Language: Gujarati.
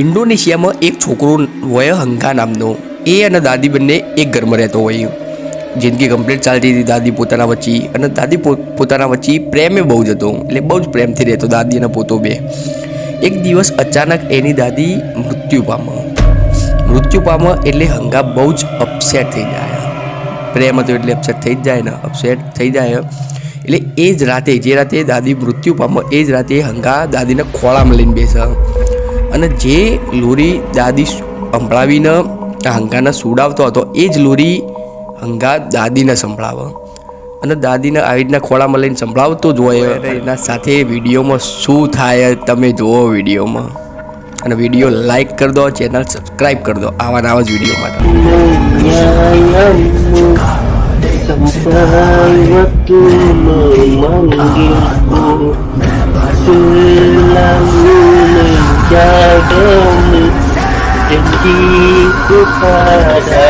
ઇન્ડોનેશિયામાં એક છોકરો હોય હંગા નામનો. એ અને દાદી બંને એક ઘરમાં રહેતો હોય. જિંદગી કમ્પ્લીટ ચાલતી હતી દાદી પોતાના વચ્ચે, અને દાદી પોતાના વચ્ચે પ્રેમે બહુ જ હતો, એટલે બહુ જ પ્રેમથી રહેતો દાદી અને પોતો બે. એક દિવસ અચાનક એની દાદી મૃત્યુ પામે એટલે હંગા બહુ જ અપસેટ થઈ જાય. પ્રેમ હતો એટલે અપસેટ થઈ જ જાય ને, અપસેટ થઈ જાય. એટલે એ જ રાતે, જે રાતે દાદી મૃત્યુ પામે એ જ રાતે હંગા દાદીને ખોળામાં લઈને બેસે, અને જે લોરી દાદી સંભળાવીને હંગાને સુડાવતો હતો એ જ લોરી હંગા દાદીને સંભળાવે. અને દાદીને આવી રીતના ખોળામાં લઈને સંભળાવતો જ હોય. એના સાથે વિડીયોમાં શું થાય તમે જુઓ વિડીયોમાં, અને વિડીયો લાઈક કરી દો, ચેનલ સબસ્ક્રાઈબ કરી દો આવા નવા જ વિડીયો માટે. Janji kepada